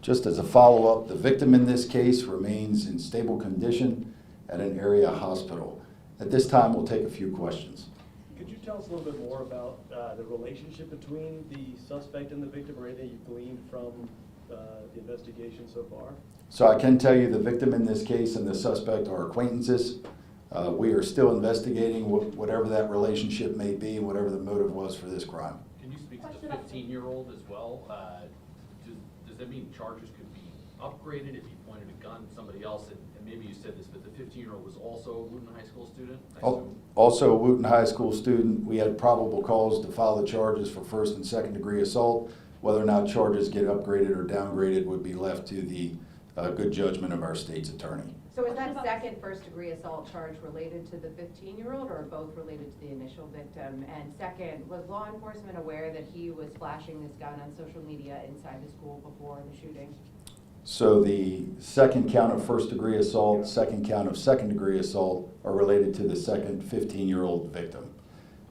Just as a follow-up, the victim in this case remains in stable condition at an area hospital. At this time, we'll take a few questions. Could you tell us a little bit more about the relationship between the suspect and the victim, or anything you've gleaned from the investigation so far? So I can tell you the victim in this case and the suspect are acquaintances. We are still investigating whatever that relationship may be and whatever the motive was for this crime. Can you speak to the 15-year-old as well? Does that mean charges could be upgraded if he pointed a gun at somebody else? And maybe you said this, but the 15-year-old was also a Wootton High School student? Also a Wootton High School student. We had probable cause to file the charges for first and second degree assault. Whether or not charges get upgraded or downgraded would be left to the good judgment of our state's attorney. So is that second first-degree assault charge related to the 15-year-old or both related to the initial victim? And second, was law enforcement aware that he was flashing this gun on social media inside the school before the shooting? So the second count of first-degree assault, second count of second-degree assault are related to the second 15-year-old victim.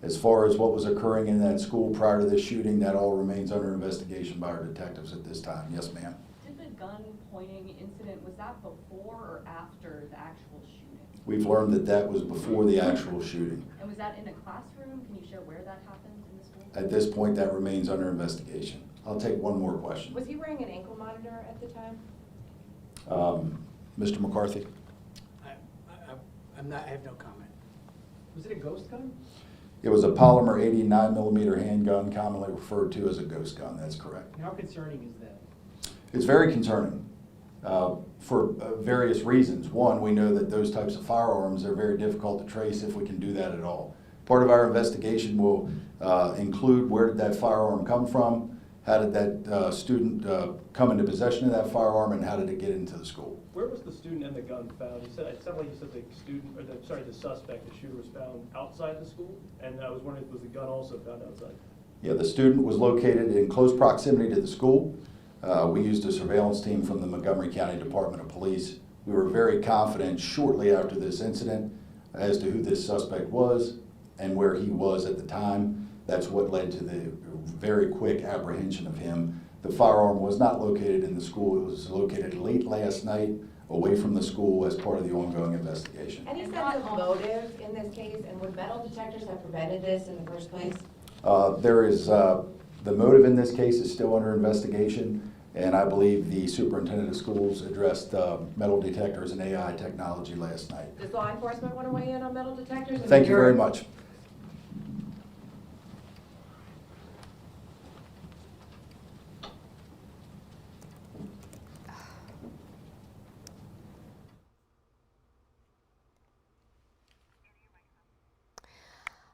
As far as what was occurring in that school prior to this shooting, that all remains under investigation by our detectives at this time. Yes, ma'am. Did the gun pointing incident, was that before or after the actual shooting? We've learned that that was before the actual shooting. And was that in a classroom? Can you share where that happened in the school? At this point, that remains under investigation. I'll take one more question. Was he wearing an ankle monitor at the time? Mr. McCarthy? I have no comment. Was it a ghost gun? It was a polymer 89mm handgun, commonly referred to as a ghost gun. That's correct. How concerning is that? It's very concerning for various reasons. One, we know that those types of firearms are very difficult to trace if we can do that at all. Part of our investigation will include where did that firearm come from, how did that student come into possession of that firearm, and how did it get into the school. Where was the student and the gun found? You said, it sounded like you said the student, or the suspect, the shooter, was found outside the school, and I was wondering, was the gun also found outside? Yeah, the student was located in close proximity to the school. We used a surveillance team from the Montgomery County Department of Police. We were very confident shortly after this incident as to who this suspect was and where he was at the time. That's what led to the very quick apprehension of him. The firearm was not located in the school. It was located late last night away from the school as part of the ongoing investigation. Any sense of motive in this case, and would metal detectors have prevented this in the first place? The motive in this case is still under investigation, and I believe the superintendent of schools addressed metal detectors and AI technology last night. Does law enforcement want to weigh in on metal detectors? Thank you very much.